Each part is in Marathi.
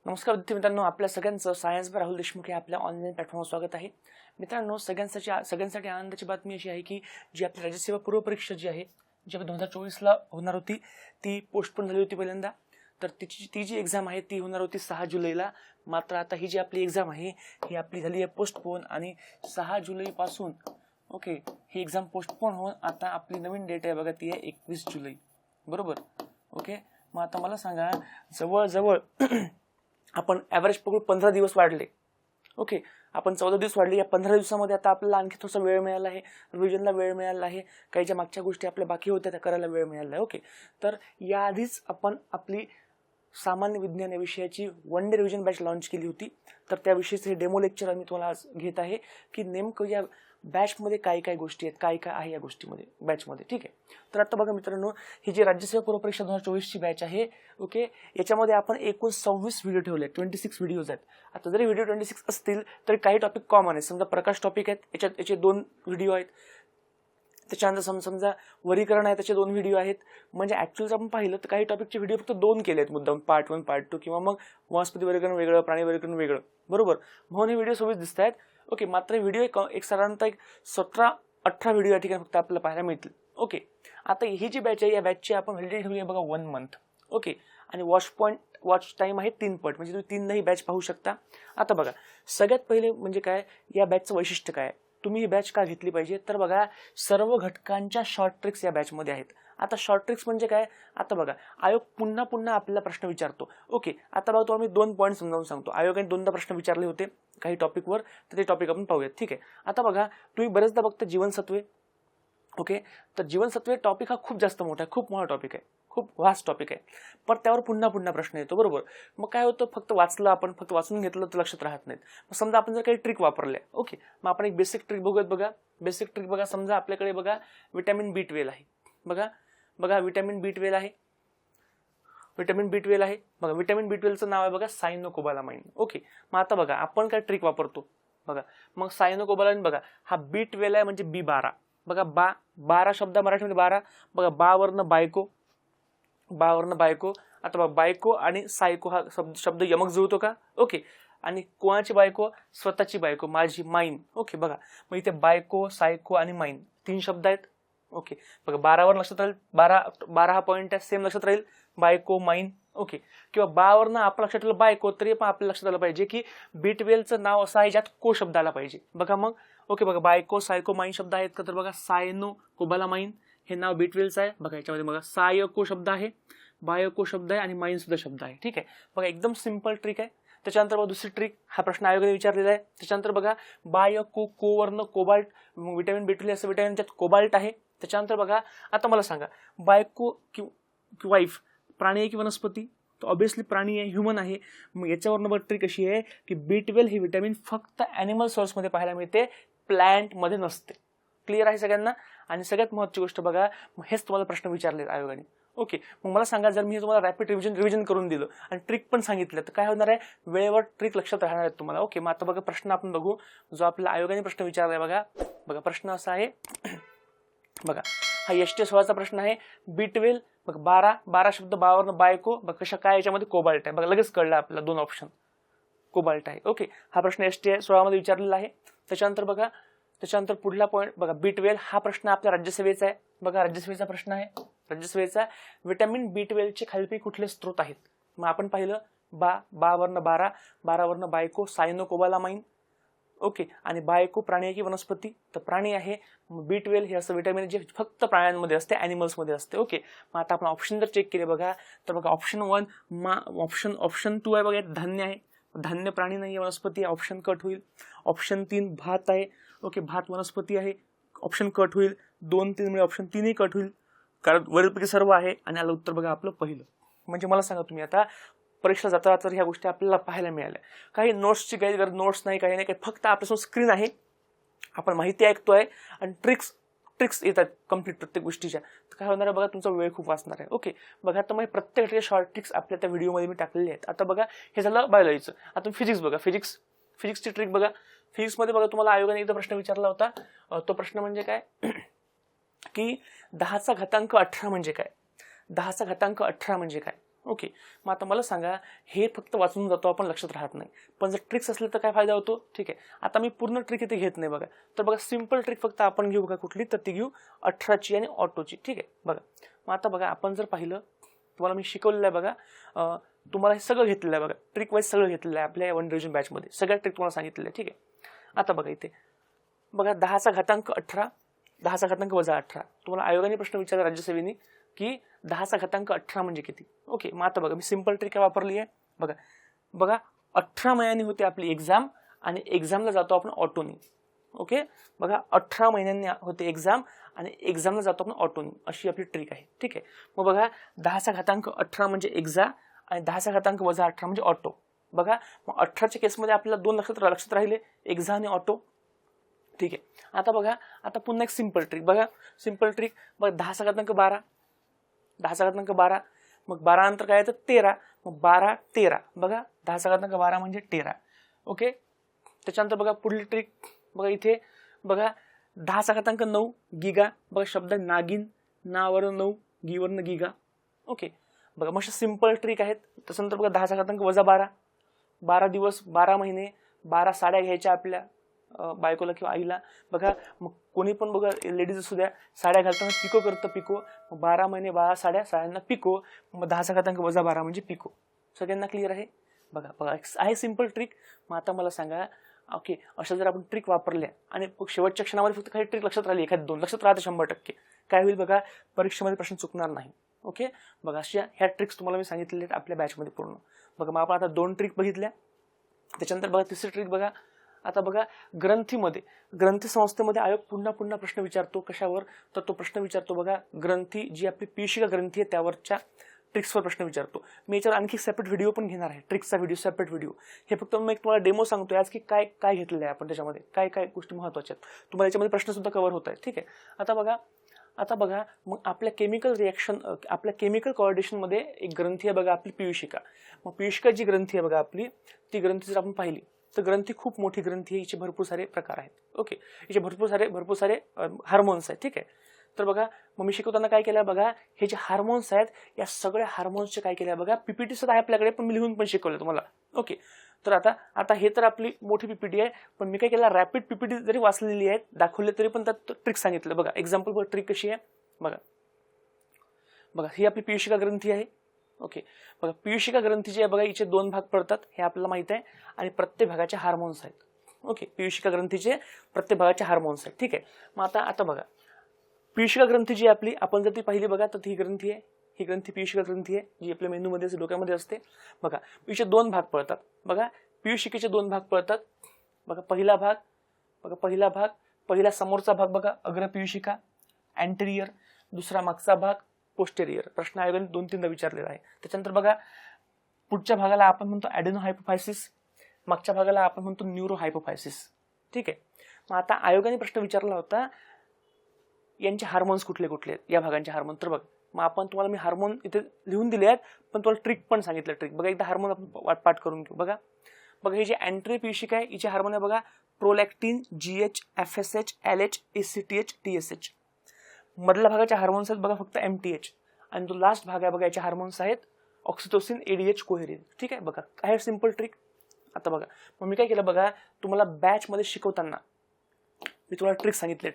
नमस्कार विद्यार्थी मित्रांनो, आपल्या सगळ्यांचं सायन्स बाय राहुल देशमुख या आपल्या ऑनलाईन प्लॅटफॉर्मवर स्वागत आहे. मित्रांनो, सगळ्यांसाठी आनंदाची बातमी अशी आहे की जी आपली राज्यसेवा पूर्व परीक्षा जी आहे, जी 2024ला होणार होती, ती पोस्टपोन झाली होती पहिल्यांदा. तर ती जी एक्झाम आहे ती होणार होती 6 जुलैला. मात्र आता ही जी आपली एक्झाम आहे ही आपली झाली आहे पोस्टपोन, आणि 6 जुलैपासून ही एक्झाम पोस्टपोन होऊन आता आपली नवीन डेट आहे बघा, ती आहे 21 जुलै. बरोबर. मग आता मला सांगा, जवळजवळ आपण ॲव्हरेज पकडू 15 दिवस वाढले. आपण 14 दिवस वाढले. या 15 दिवसामध्ये आता आपल्याला आणखी थोडासा वेळ मिळाला आहे, रिव्हिजनला वेळ मिळाला आहे, काही ज्या मागच्या गोष्टी आपल्या बाकी होत्या त्या करायला वेळ मिळाला आहे. तर याआधीच आपण आपली सामान्य विज्ञान या विषयाची 1 डे रिव्हिजन बॅच लॉन्च केली होती. तर त्याविषयीचे हे डेमो लेक्चर आम्ही तुम्हाला आज घेत आहे की नेमकं या बॅचमध्ये काय काय गोष्टी आहेत, काय काय आहे या गोष्टीमध्ये बॅचमध्ये. ठीक आहे. तर आता बघा मित्रांनो, ही जी राज्यसेवा पूर्व परीक्षा 2024ची बॅच आहे, याच्यामध्ये आपण एकूण 26 व्हिडिओ ठेवले, 26 व्हिडिओज आहेत. आता जरी व्हिडिओ 26 असतील तरी काही टॉपिक कॉमन आहे. समजा प्रकाश टॉपिक आहेत, याचे 2 व्हिडिओ आहेत. त्याच्यानंतर समजा वर्गीकरण आहे, त्याचे 2 व्हिडिओ आहेत. म्हणजे ऍक्च्युअली आपण पाहिलं तर काही टॉपिकचे व्हिडिओ फक्त 2 केले आहेत मुद्दाम, पार्ट 1 पार्ट 2, किंवा मग वनस्पती वर्गीकरण वेगळं, प्राणी वर्गीकरण वेगळं. बरोबर. म्हणून हे व्हिडिओ 26 दिसत आहेत. मात्र व्हिडिओ एक साधारणतः 17-18 व्हिडिओ या ठिकाणी फक्त आपल्याला पाहायला मिळतील. आता ही जी बॅच आहे या बॅचची आपण व्हॅलिडिटी ठेवली आहे बघा 1 मंथ. आणि वॉच टाइम आहे 3 पट, म्हणजे तुम्ही 3 बॅच पाहू शकता. आता बघा, सगळ्यात पहिले म्हणजे काय, या बॅचचं वैशिष्ट्य काय, तुम्ही ही बॅच का घेतली पाहिजे, तर बघा सर्व घटकांच्या शॉर्ट ट्रिक्स या बॅचमध्ये आहेत. आता शॉर्ट ट्रिक्स म्हणजे काय, आता बघा आयोग पुन्हा पुन्हा आपल्याला प्रश्न विचारतो. आता बघा, तो आम्ही 2 पॉईंट समजावून सांगतो. आयोगाने 2दा प्रश्न विचारले होते काही टॉपिकवर, तर ते टॉपिक आपण पाहूयात. ठीक आहे. आता बघा, तुम्ही बरेचदा बघता जीवनसत्वे. तर जीवनसत्वे टॉपिक हा खूप जास्त मोठा आहे, खूप मोठा टॉपिक आहे, खूप वास्ट टॉपिक आहे. पण त्यावर पुन्हा पुन्हा प्रश्न येतो. बरोबर. मग काय होतं, फक्त वाचून घेतलं तर लक्षात राहत नाहीत. मग समजा आपण जर काही ट्रिक वापरल्या, मग आपण एक बेसिक ट्रिक बघूयात. बघा बेसिक ट्रिक बघा, समजा आपल्याकडे बघा विटॅमिन B12 आहे. बघा विटॅमिन B12 आहे. बघा विटॅमिन B12चं नाव आहे बघा सायनोकोबालामाइन. मग आता बघा आपण काय ट्रिक वापरतो बघा. मग सायनोकोबालामाइन बघा, हा B12 आहे म्हणजे B12. बघा 12 शब्द मराठीमध्ये 12. बघा बावरनं बायको. आता बघा बायको आणि सायको हा शब्द यमक जुळतो का? आणि कोणाची बायको? स्वतःची बायको, माझी, माईन. बघा मग इथे बायको, सायको आणि माईन 3 शब्द आहेत. बघा 12 वर लक्षात राहील, 12 हा पॉईंट आहे, सेम लक्षात राहील, बायको, माईन. किंवा 12 वरनं आपलं लक्षात ठेवलं बायको, तरी पण आपल्याला लक्षात आलं पाहिजे की B12चं नाव असं आहे ज्यात को शब्द आला पाहिजे. बघा मग बघा बायको, सायको, माईन शब्द आहेत का, तर बघा सायनो कोबालामाइन हे नाव B12चं आहे. बघा याच्यामध्ये बघा सायको शब्द आहे, बायोको शब्द आहे आणि माईन सुद्धा शब्द आहे. ठीक आहे. बघा एकदम सिंपल ट्रिक आहे. त्याच्यानंतर बघा दुसरी ट्रिक, हा प्रश्न आयोगाने विचारलेला आहे. त्याच्यानंतर बघा बायोको, कोवरनं कोबाल्ट, विटॅमिन B12 असं विटॅमिन त्यात कोबाल्ट आहे. त्याच्यानंतर बघा, आता मला सांगा, बायको की वाईफ प्राणी आहे की वनस्पती? तर ऑब्व्हियसली प्राणी आहे, ह्युमन आहे. मग याच्यावरनं बघ ट्रिक अशी आहे की B12 ही विटॅमिन फक्त ॲनिमल सोर्समध्ये पाहायला मिळते, प्लॅन्टमध्ये नसते. क्लिअर आहे सगळ्यांना? आणि सगळ्यात महत्त्वाची गोष्ट बघा, हेच तुम्हाला प्रश्न विचारले आयोगाने. मग मला सांगा, जर मी तुम्हाला रॅपिड रिव्हिजन करून दिलं आणि ट्रिक पण सांगितलं तर काय होणार आहे, वेळेवर ट्रिक लक्षात राहणार आहेत तुम्हाला. मग आता बघा प्रश्न आपण बघू, जो आपल्या आयोगाने प्रश्न विचारलाय. बघा प्रश्न असा आहे, बघा हा ST16चा प्रश्न आहे. B12 बघा 12 शब्द, 12 वरनं बायको. बघा कशा काय, याच्यामध्ये कोबाल्ट आहे. बघा लगेच कळलं आपल्याला, 2 ऑप्शन कोबाल्ट आहे. हा प्रश्न ST16 मध्ये विचारलेला आहे. त्याच्यानंतर पुढला पॉईंट बघा, B12 हा प्रश्न आपल्या राज्यसेवेचा आहे. बघा राज्यसेवेचा प्रश्न आहे, राज्यसेवेचा विटॅमिन B12 चे खालीलपैकी कुठले स्त्रोत आहेत? मग आपण पाहिलं वरनं 12 वरनं बायको, सायनोकोबालामाइन. आणि बायको प्राणी आहे की वनस्पती? तर प्राणी आहे. B12 हे असं विटॅमिन जे फक्त प्राण्यांमध्ये असते, ॲनिमल्समध्ये असते. मग आता आपण ऑप्शन जर चेक केले बघा, तर बघा ऑप्शन 1 ऑप्शन 2 आहे बघा, धान्य आहे. धान्य प्राणी नाही, वनस्पती आहे, ऑप्शन कट होईल. ऑप्शन 3 भात आहे. भात वनस्पती आहे, ऑप्शन कट होईल. 2-3 म्हणजे ऑप्शन 3ही कट होईल, कारण वरीलपैकी सर्व आहे. आणि आलं उत्तर बघा आपलं पहिलं. म्हणजे मला सांगा, तुम्ही आता परीक्षा जाता तर ह्या गोष्टी आपल्याला पाहायला मिळाल्या. काही नोट्सची काही गरज, नोट्स नाही, काही नाही, काही फक्त आपल्यासमोर स्क्रीन आहे, आपण माहिती ऐकतोय आणि ट्रिक्स येतात कम्प्लीट प्रत्येक गोष्टीच्या. तर काय होणार आहे बघा, तुमचा वेळ खूप वाचणार आहे. बघा तर मग प्रत्येक शॉर्ट ट्रिक्स आपल्या त्या व्हिडिओमध्ये मी टाकलेले आहेत. आता बघा हे झालं बायोलॉजीचं. आता फिजिक्स बघा, फिजिक्सची ट्रिक बघा. फिजिक्समध्ये बघा तुम्हाला आयोगाने एकदा प्रश्न विचारला होता. तो प्रश्न म्हणजे काय की 10चा घातांक 18 म्हणजे काय? 10चा घातांक 18 म्हणजे काय? ओके, मग आता मला सांगा, हे फक्त वाचून जातो आपण, लक्षात राहत नाही, पण जर ट्रिक्स असले तर काय फायदा होतो? ठीक आहे, आता मी पूर्ण ट्रिक इथे घेत नाही बघा. तर बघा सिंपल ट्रिक फक्त आपण घेऊ बघा कुठली, तर ती घेऊ 18ची आणि ऑटोची. ठीक आहे, बघा मग आता बघा आपण जर पाहिलं, तुम्हाला मी शिकवलेलं आहे बघा, तुम्हाला हे सगळं घेतलेलं आहे बघा, ट्रिक वाईज सगळं घेतलेलं आहे आपल्या 1 रिव्हिजन बॅचमध्ये, सगळ्या ट्रिक तुम्हाला सांगितलेलं आहे. ठीक आहे, आता बघा इथे बघा 10चा घातांक 18, 10चा घातांक वजा 18. तुम्हाला आयोगाने प्रश्न विचारला राज्यसेवेने की 10चा घातांक 18 म्हणजे किती? ओके, मग आता बघा मी सिंपल ट्रिक वापरली आहे बघा. बघा 18 महिन्यांनी होते आपली एक्झाम आणि एक्झामला जातो आपण ऑटोनी. ओके, बघा 18 महिन्यांनी होते एक्झाम आणि एक्झामला जातो आपण ऑटोनी, अशी आपली ट्रिक आहे. ठीक आहे, मग बघा 10चा घातांक 18 म्हणजे एक्झा आणि 10चा घातांक वजा 18 म्हणजे ऑटो. बघा मग 18च्या केसमध्ये आपल्याला 2 लक्षात राहिले, एक्झा आणि ऑटो. ठीक आहे, आता बघा आता पुन्हा एक सिंपल ट्रिक बघा, सिंपल ट्रिक बघा 10चा घातांक 12, 10चा घातांक 12, मग 12 नंतर काय येतं 13, मग 12 13. बघा 10चा घातांक 12 म्हणजे 13. ओके, त्याच्यानंतर बघा पुढली ट्रिक बघा इथे बघा 10चा घातांक 9 गिगा. बघा शब्द नागिन, नावरून 9, गीवरनं गिगा. ओके, बघा मस्त सिंपल ट्रिक आहेत. त्याच्यानंतर बघा 10चा घातांक वजा 12, 12 दिवस 12 महिने 12 साड्या घ्यायच्या आपल्या बायकोला किंवा आईला. बघा मग कोणी पण बघा लेडीज असू द्या, साड्या घालताना पिको करतं, पिको. मग 12 महिने 12 साड्या, साड्यांना पिको, मग 10चा घातांक वजा 12 म्हणजे पिको. सगळ्यांना क्लिअर आहे? बघा बघा आहे सिंपल ट्रिक. मग आता मला सांगा, ओके अशा जर आपण ट्रिक वापरल्या आणि शेवटच्या क्षणामध्ये फक्त काही ट्रिक लक्षात राहिली, एखादी 2 लक्षात राहते 100%, काय होईल बघा, परीक्षेमध्ये प्रश्न चुकणार नाही. ओके, बघा अशा ह्या ट्रिक्स तुम्हाला मी सांगितलेल्या आहेत आपल्या बॅचमध्ये पूर्ण. बघा मग आपण आता 2 ट्रिक बघितल्या. त्याच्यानंतर बघा तिसरी ट्रिक बघा. आता बघा ग्रंथीमध्ये, ग्रंथी संस्थेमध्ये आयोग पुन्हा पुन्हा प्रश्न विचारतो. कशावर? तर तो प्रश्न विचारतो बघा ग्रंथी जी आपली पीयूषिका ग्रंथी आहे त्यावरच्या ट्रिक्सवर प्रश्न विचारतो. मी याच्यावर आणखी सेपरेट व्हिडिओ पण घेणार आहे, ट्रिक्सचा व्हिडिओ, सेपरेट व्हिडिओ. हे फक्त मी तुम्हाला डेमो सांगतोय आज की काय काय घेतलेलं आहे आपण त्याच्यामध्ये, काय काय गोष्टी महत्त्वाच्या आहेत. तुम्हाला याच्यामध्ये प्रश्न सुद्धा कव्हर होत आहेत. ठीक आहे, आता बघा मग आपल्या केमिकल रिॲक्शन, आपल्या केमिकल कोऑर्डिनेशनमध्ये एक ग्रंथी आहे बघा आपली पीयूषिका. मग पीयूषिका जी ग्रंथी आहे बघा आपली, ती ग्रंथी जर आपण पाहिली तर ग्रंथी खूप मोठी ग्रंथी आहे, हिचे भरपूर सारे प्रकार आहेत. ओके, हिचे भरपूर सारे हार्मोन्स आहेत. ठीक आहे, तर बघा मग मी शिकवताना काय केलं बघा, हे जे हार्मोन्स आहेत या सगळ्या हार्मोन्सचे काय केलं बघा, पीपीटी सुद्धा आहे आपल्याकडे, पण मी लिहून पण शिकवलं तुम्हाला. ओके, तर आता हे तर आपली मोठी पीपीटी आहे, पण मी काय केलं, रॅपिड पीपीटी जरी वाचलेली आहे, दाखवले तरी पण त्यात ट्रिक सांगितलं. बघा एक्झाम्पल बघा ट्रिक कशी आहे बघा. बघा ही आपली पीयूषिका ग्रंथी आहे. ओके, बघा पीयूषिका ग्रंथी जी आहे बघा, हिचे 2 भाग पडतात, हे आपल्याला माहित आहे, आणि प्रत्येक भागाचे हार्मोन्स आहेत. ओके, पीयूषिका ग्रंथीचे प्रत्येक भागाचे हार्मोन्स आहेत. ठीक आहे, मग आता बघा पीयूषिका ग्रंथी जी आपली, आपण जर ती पाहिली बघा तर ही ग्रंथी आहे, ही ग्रंथी पीयूषिका ग्रंथी आहे, जी आपल्या मेंदूमध्ये डोक्यामध्ये असते. बघा हिचे 2 भाग पडतात. बघा पीयूषिकेचे 2 भाग पडतात. बघा पहिला भाग, पहिला समोरचा भाग बघा अग्र पीयूषिका, अँटेरियर. दुसरा मागचा भाग, पोस्टेरियर. प्रश्न आयोगाने 2-3दा विचारलेला आहे. त्याच्यानंतर बघा पुढच्या भागाला आपण म्हणतो ॲडेनो हायपोफायसिस, मागच्या भागाला आपण म्हणतो न्यूरो हायपोफायसिस. ठीक आहे, मग आता आयोगाने प्रश्न विचारला होता यांचे हार्मोन्स कुठले कुठले आहेत, या भागांचे हार्मोन. तर बघ मग आपण तुम्हाला मी हार्मोन इथे लिहून दिले आहेत, पण तुम्हाला ट्रिक पण सांगितलं. ट्रिक बघा एकदा हार्मोन आपण पाठ करून घेऊ. बघा हे जे अँट्री पीयूषिका आहे हिचे हार्मोन आहे बघा, prolactin, GH, FSH, LH, ACTH, TSH. मधल्या भागाचे हार्मोन्स आहेत बघा फक्त एमटीएच, आणि जो लास्ट भाग आहे बघा याचे हार्मोन्स आहेत ऑक्सिटोसिन, एडीएच, कोहेरिन. ठीक आहे, बघा काय सिंपल ट्रिक. आता बघा मग मी काय केलं बघा, तुम्हाला बॅच मध्ये शिकवताना मी तुम्हाला ट्रिक सांगितले.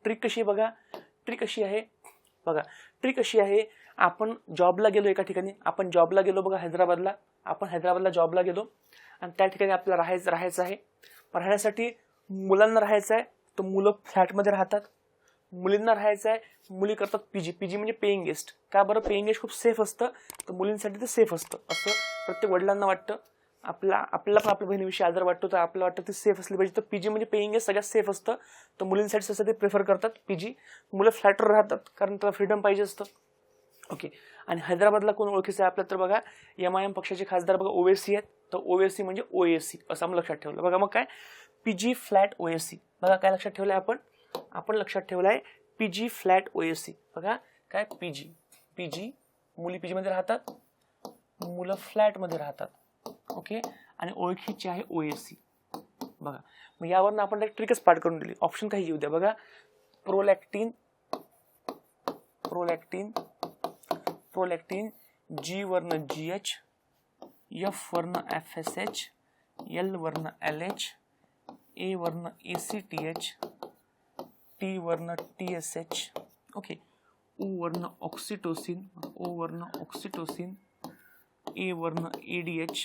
ट्रिक कशी बघा, ट्रिक अशी आहे बघा, ट्रिक अशी आहे, आपण जॉबला गेलो एका ठिकाणी, आपण जॉबला गेलो बघा हैदराबादला, आपण हैदराबादला जॉबला गेलो आणि त्या ठिकाणी आपल्याला राहायचं आहे. राहण्यासाठी मुलांना राहायचं आहे तर मुलं फ्लॅटमध्ये राहतात, मुलींना राहायचं आहे, मुली करतात पीजी. पीजी म्हणजे पेईंग गेस्ट. का बरं, पेईंग गेस्ट खूप सेफ असतं, तर मुलींसाठी ते सेफ असतं असं प्रत्येक वडिलांना वाटतं. आपल्याला पण आपल्या बहिणीविषयी आदर वाटतो, तर आपल्याला वाटतं ते सेफ असली पाहिजे. तर पीजी म्हणजे पेईंग गेस्ट सगळ्यात सेफ असतं, तर मुलींसाठी तसं ते प्रिफर करतात पीजी. मुलं फ्लॅटवर राहतात कारण त्याला फ्रीडम पाहिजे असतं. ओके, आणि हैदराबादला कोण ओळखीचं आहे आपल्या, तर बघा MIM पक्षाचे खासदार बघा ओवेसी आहेत, तर ओवेसी म्हणजे ओएसी असं आपण लक्षात ठेवलं. बघा मग काय पीजी फ्लॅट ओएसी. बघा काय लक्षात ठेवलंय आपण लक्षात ठेवलाय पीजी फ्लॅट ओएसी. बघा काय पीजी मुली पीजी मध्ये राहतात, मुलं फ्लॅट मध्ये राहतात. ओके, आणि ओळखीची आहे ओएसी. बघा मग यावरनं आपण ट्रिकच पाठ करून दिली. ऑप्शन काही येऊ द्या बघा, प्रोलॅक्टिन, G वरनं GH, F वरनं FSH, L वरनं LH, A वरनं ACTH, T वरनं TSH, ओके, O वरनं ऑक्सिटोसिन, O वरनं ऑक्सिटोसिन, A वरनं ADH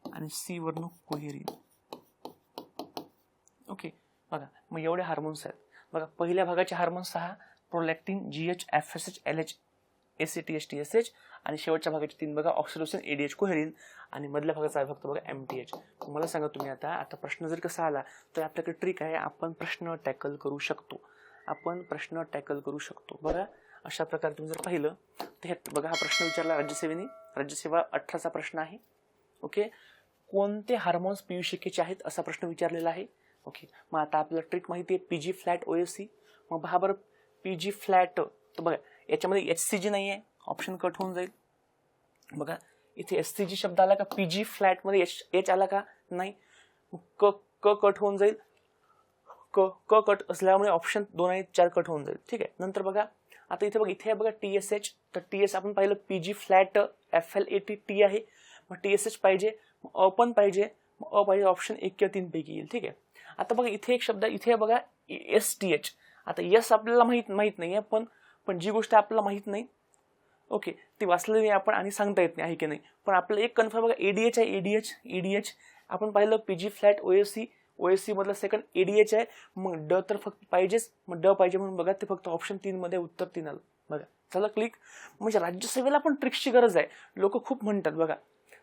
आणि C वरनं कोहेरिन. ओके, बघा मग एवढे हार्मोन्स आहेत. बघा पहिल्या भागाचे hormones 6, prolactin, GH, FSH, LH, ACTH, TSH आणि शेवटच्या भागाचे 3 बघा, ऑक्सिटोसिन, ADH, कोहेरिन आणि मधल्या भागाचा आहे फक्त बघा MTH. मला सांगा तुम्ही आता प्रश्न जर कसा आला तर आपल्याकडे ट्रिक आहे, आपण प्रश्न टॅकल करू शकतो. बघा अशा प्रकारे तुम्ही जर पाहिलं तर हे बघा हा प्रश्न विचारला राज्यसेवेने, राज्यसेवा 18चा प्रश्न आहे. ओके, कोणते हार्मोन्स पियुषिकेचे आहेत असा प्रश्न विचारलेला आहे. ओके, मग आता आपल्याला ट्रिक माहिती आहे PG फ्लॅट OSC. मग पहा बरं PG फ्लॅट, तर बघा याच्यामध्ये HCG नाही आहे, ऑप्शन कट होऊन जाईल. बघा इथे HCG शब्द आला का, PG फ्लॅट मध्ये H आला का नाही, क कट होऊन जाईल. क कट असल्यामुळे ऑप्शन 2 आणि 4 कट होऊन जाईल. ठीक आहे, नंतर बघा आता इथे बघा, इथे बघा TSH, तर TS आपण पाहिलं PG फ्लॅट FLAT T आहे, मग TSH पाहिजे, मग अ पण पाहिजे, मग अ पाहिजे, ऑप्शन 1 किंवा 3 पैकी येईल. ठीक आहे, आता बघा इथे एक शब्द, इथे बघा STH. आता यस आपल्याला माहित नाही आहे, पण जी गोष्ट आपल्याला माहित नाही, ओके, ती वाचलेली नाही आपण आणि सांगता येत नाही आहे की नाही, पण आपल्याला एक कन्फर्म बघा ADH आहे. ADH आपण पाहिलं PG फ्लॅट OSC मधलं सेकंड ADH आहे, मग ड तर फक्त पाहिजेच, मग ड पाहिजे म्हणून बघा ते फक्त ऑप्शन 3 मध्ये उत्तर 3 आलं. बघा चला क्लिक. म्हणजे राज्यसेवेला पण ट्रिक्सची गरज आहे. लोक खूप म्हणतात, बघा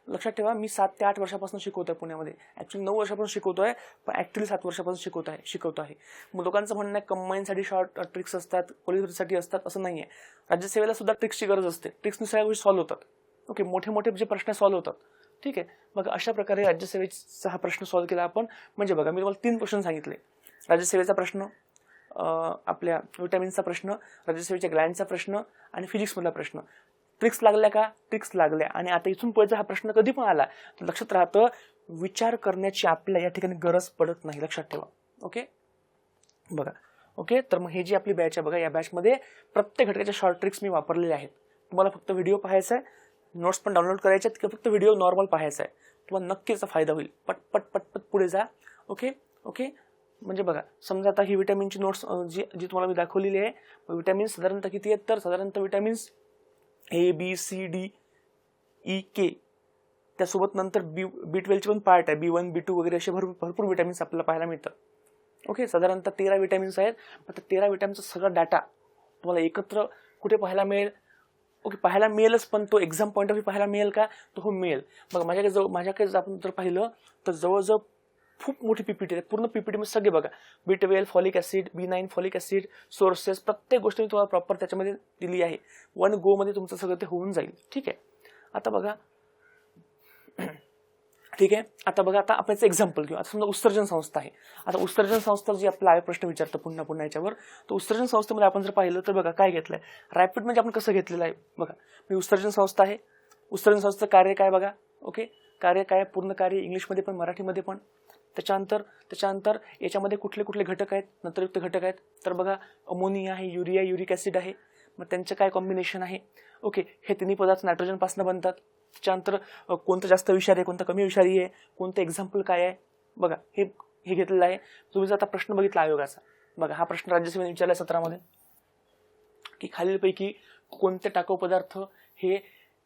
लक्षात ठेवा, मी 7 ते 8 वर्षापासून शिकवतोय पुण्यामध्ये, ऍक्च्युली 9 वर्षापासून शिकवतोय, पण ऍक्च्युली 7 वर्षापासून शिकवतो आहे. मग लोकांचं म्हणणं आहे कंबाईनसाठी शॉर्ट ट्रिक्स असतात, पोलीससाठी असतात, असं नाही आहे. राज्यसेवेला सुद्धा ट्रिक्सची गरज असते. ट्रिक्सने सगळ्या गोष्टी सॉल्व्ह होतात. ओके, मोठे जे प्रश्न सॉल्व्ह होतात. ठीक आहे, मग अशा प्रकारे राज्यसेवेचा हा प्रश्न सॉल्व्ह केला आपण. म्हणजे बघा मी तुम्हाला 3 क्वेश्चन सांगितले, राज्यसेवेचा प्रश्न, आपल्या विटॅमिन्सचा प्रश्न, राज्यसेवेच्या ग्लँडचा प्रश्न आणि फिजिक्समधला प्रश्न. ट्रिक्स लागल्या का? ट्रिक्स लागल्या. आणि आता इथून पुढे हा प्रश्न कधी पण आला तर लक्षात राहतं, विचार करण्याची आपल्या या ठिकाणी गरज पडत नाही, लक्षात ठेवा. ओके, बघा ओके, तर मग हे जी आपली बॅच आहे बघा, या बॅचमध्ये प्रत्येक घटकाच्या शॉर्ट ट्रिक्स मी वापरलेले आहेत. तुम्हाला फक्त व्हिडिओ पाहायचा आहे, नोट्स पण डाउनलोड करायचे आहेत, फक्त व्हिडिओ नॉर्मल पाहायचा आहे, तुम्हाला नक्कीच फायदा होईल. पटपट पुढे जा. ओके ओके, म्हणजे बघा समजा आता ही विटॅमिनची नोट्स जी तुम्हाला मी दाखवलेली आहे. विटॅमिन्स साधारणतः किती आहेत, तर साधारणतः vitamins A, B, C, D, E, K, त्यासोबत नंतर B12चे पण पार्ट आहे, B1, B2 वगैरे असे भरपूर विटॅमिन्स आपल्याला पाहायला मिळतात. ओके, साधारणतः 13 विटॅमिन्स आहेत. आता 13 विटॅमिनचा सगळा डाटा तुम्हाला एकत्र कुठे पाहायला मिळेल? ओके, पाहायला मिळेलच, पण तो एक्झाम पॉईंट ऑफ व्ह्यू पाहायला मिळेल का? तो हो मिळेल. मग माझ्याकडे आपण जर पाहिलं तर जवळजवळ खूप मोठी पीपीटी आहे. पूर्ण पीपीटी मध्ये सगळे बघा, B12 folic acid, B9 folic acid, sources, प्रत्येक गोष्ट मी तुम्हाला प्रॉपर त्याच्यामध्ये दिली आहे. 1 गो मध्ये तुमचं सगळं ते होऊन जाईल. ठीक आहे, आता बघा ठीक आहे, आता बघा, आता आपण एक्झाम्पल घेऊ. आता समजा उत्सर्जन संस्था आहे. आता उत्सर्जन संस्था जी आपला प्रश्न विचारतो पुन्हा याच्यावर, तर उत्सर्जन संस्थेमध्ये आपण जर पाहिलं तर बघा काय घेतलंय, रॅपिड म्हणजे आपण कसं घेतलेलं आहे बघा. मी उत्सर्जन संस्था आहे, उत्सर्जन संस्थेचं कार्य काय बघा. ओके, कार्य काय, पूर्ण कार्य, इंग्लिशमध्ये पण मराठीमध्ये पण. त्याच्यानंतर याच्यामध्ये कुठले घटक आहेत, नंतरयुक्त घटक आहेत, तर बघा अमोनिया आहे, युरिया, युरिक ऍसिड आहे. मग त्यांचं काय कॉम्बिनेशन आहे. ओके, हे तिन्ही पदार्थ नायट्रोजन पासून बनतात. त्याच्यानंतर कोणतं जास्त विषारी आहे, कोणतं कमी विषारी आहे, कोणतं एक्झाम्पल काय आहे बघा, हे घेतलेलं आहे. तुम्ही जर आता प्रश्न बघितला आयोगाचा, बघा हा प्रश्न राज्यसेवेने विचारला 17 मध्ये, की खालीलपैकी कोणते टाकाऊ पदार्थ हे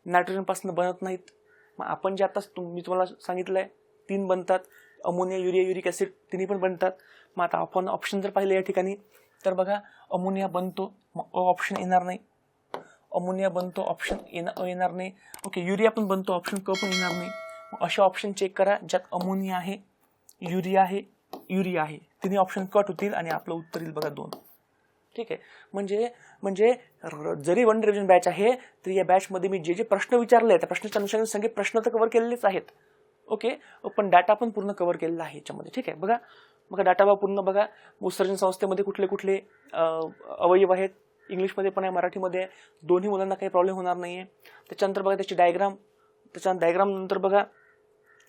नायट्रोजन पासून बनत नाहीत. मग आपण जे आता मी तुम्हाला सांगितलंय 3 बनतात, अमोनिया, युरिया, युरिक ऍसिड तिन्ही पण बनतात. मग आता आपण ऑप्शन जर पाहिले या ठिकाणी तर बघा, अमोनिया बनतो, मग अ ऑप्शन येणार नाही. अमोनिया बनतो, ऑप्शन येणार नाही. ओके, युरिया पण बनतो, ऑप्शन क पण येणार नाही. मग असे ऑप्शन चेक करा ज्यात अमोनिया आहे, युरिया आहे, तिन्ही ऑप्शन कट होतील आणि आपलं उत्तर येईल बघा 2. ठीक आहे, म्हणजे जरी 1 रिव्हिजन बॅच आहे तरी या बॅचमध्ये मी जे प्रश्न विचारले त्या प्रश्नाच्या अनुषंगाने सगळे प्रश्न तर कव्हर केलेलेच आहेत. ओके, पण डाटा पण पूर्ण कव्हर केलेला आहे याच्यामध्ये. ठीक आहे, बघा डाटा पूर्ण बघा. उत्सर्जन संस्थेमध्ये कुठले अवयव आहेत, इंग्लिशमध्ये पण आहे, मराठीमध्ये आहे, दोन्ही मुलांना काही प्रॉब्लेम होणार नाहीये. त्याच्यानंतर बघा त्याची डायग्राम, नंतर बघा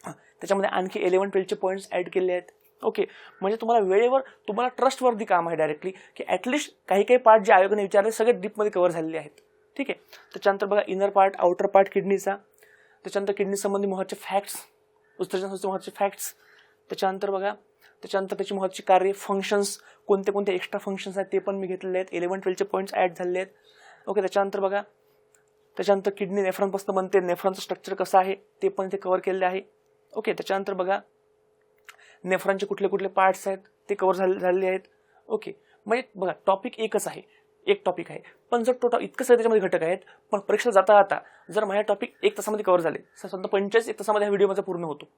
त्याच्यामध्ये आणखी 11-12चे पॉईंट्स ऍड केले आहेत. ओके, म्हणजे तुम्हाला वेळेवर, तुम्हाला ट्रस्टवर्दी काम आहे डायरेक्टली, की ऍटलिस्ट काही पार्ट जे आयोगाने विचारले सगळे डीपमध्ये कव्हर झालेले आहेत. ठीक आहे. त्याच्यानंतर बघा इनर पार्ट आउटर पार्ट किडनीचा, त्याच्यानंतर किडनी संबंधी महत्त्वाचे फॅक्ट्स, उत्सर्जन संस्थेचे महत्त्वाचे फॅक्ट्स, त्याच्यानंतर बघा त्याच्यानंतर त्याची महत्त्वाची कार्य, फंक्शन्स, कोणते कोणते एक्स्ट्रा फंक्शन्स आहेत ते पण मी घेतलेले आहेत. 11-12चे पॉईंट्स ॲड झालेले आहेत. ओके. त्याच्यानंतर बघा त्याच्यानंतर किडनी नेफ्रॉनपासून बनते, नेफ्रॉनचं स्ट्रक्चर कसं आहे ते पण ते कव्हर केलेले आहे. ओके. त्याच्यानंतर बघा नेफ्रॉनचे कुठले कुठले पार्ट्स आहेत ते कव्हर झालेले आहेत. ओके. म्हणजे बघा टॉपिक एकच आहे, एक टॉपिक आहे, पण जर टोटल इतकं सगळं त्याच्यामध्ये घटक आहेत, पण परीक्षा जाता जाता जर माझ्या टॉपिक 1 तासामध्ये कव्हर झाले, समजा 45 तासामध्ये हा व्हिडिओ माझा पूर्ण होतो.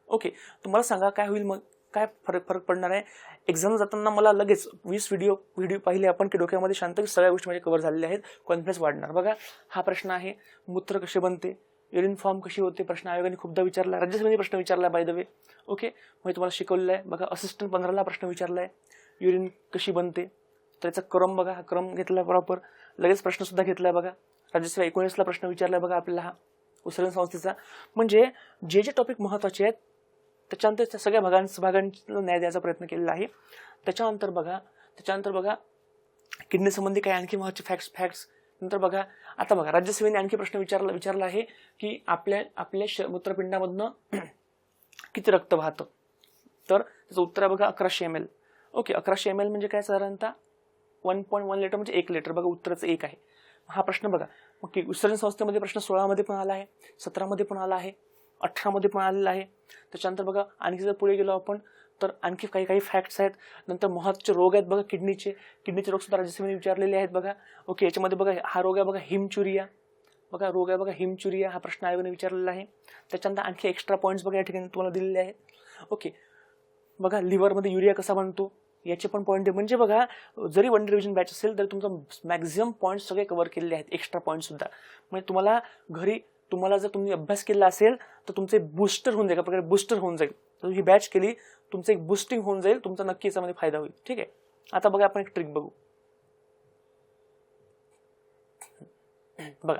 ओके. तुम्हाला सांगा काय होईल, मग काय फरक पडणार आहे. एक्झाम जाताना मला लगेच 20 व्हिडिओ पाहिले आपण की डोक्यामध्ये शांत की सगळ्या गोष्टी माझ्या कव्हर झालेल्या आहेत, कॉन्फिडन्स वाढणार. बघा हा प्रश्न आहे, मूत्र कसे बनते, युरिन फॉर्म कशी होते, प्रश्न आयोगाने खूपदा विचारला, राज्यसभेने प्रश्न विचारला बाय द वे. ओके. म्हणजे तुम्हाला शिकवलेलं आहे. बघा असिस्टंट 15ला प्रश्न विचारला आहे, युरिन कशी बनते, त्याचा क्रम बघा, हा क्रम घेतला प्रॉपर. लगेच प्रश्न सुद्धा घेतलाय बघा. राज्यसभा 19ला प्रश्न विचारलाय बघा आपल्याला हा उत्सर्जन संस्थेचा. म्हणजे जे जे टॉपिक महत्त्वाचे आहेत त्याच्यानंतर त्या सगळ्या भागांचा न्याय द्यायचा प्रयत्न केलेला आहे. त्याच्यानंतर बघा किडनी संबंधी काही आणखी महत्त्वाचे फॅक्ट्स. नंतर बघा आता बघा राज्यसभेने आणखी प्रश्न विचारला आहे की आपल्या मूत्रपिंडामधनं किती रक्त वाहतं, तर त्याचं उत्तर आहे बघा 1100 ml. ओके. 1100 ml म्हणजे काय, साधारणतः 1.1 लिटर म्हणजे 1 लिटर. बघा उत्तराचं 1 आहे. हा प्रश्न बघा मग उत्सर्जन संस्थेमध्ये प्रश्न 16मध्ये पण आला आहे, 17मध्ये पण आला आहे, 18मध्ये पण आलेला आहे. त्याच्यानंतर बघा आणखी जर पुढे गेलो आपण तर आणखी काही फॅक्ट्स आहेत. नंतर महत्त्वाचे रोग आहेत बघा, किडनीचे रोग सुद्धा राज्यसभेने विचारलेले आहेत बघा. ओके. याच्यामध्ये बघा हा रोग आहे बघा हिमचुरिया, बघा रोग आहे बघा हिमचुरिया, हा प्रश्न आयोगाने विचारलेला आहे. त्याच्यानंतर आणखी एक्स्ट्रा पॉईंट्स बघा या ठिकाणी तुम्हाला दिलेले आहेत. ओके. बघा लिव्हरमध्ये युरिया कसा बनतो याचे पण पॉईंट आहे. म्हणजे बघा जरी वन रिव्हिजन बॅच असेल तरी तुमचा मॅक्झिमम पॉईंट सगळे कव्हर केलेले आहेत, एक्स्ट्रा पॉईंट सुद्धा. म्हणजे तुम्हाला घरी जर तुम्ही अभ्यास केला असेल तर तुमचे बूस्टर होऊन जाईल, प्रकारे बूस्टर होऊन जाईल. तर ही बॅच केली तुमचं एक बूस्टिंग होऊन जाईल, तुमचा नक्की याच्यामध्ये फायदा होईल. ठीक आहे. आता बघा आपण एक ट्रिक बघू. बघा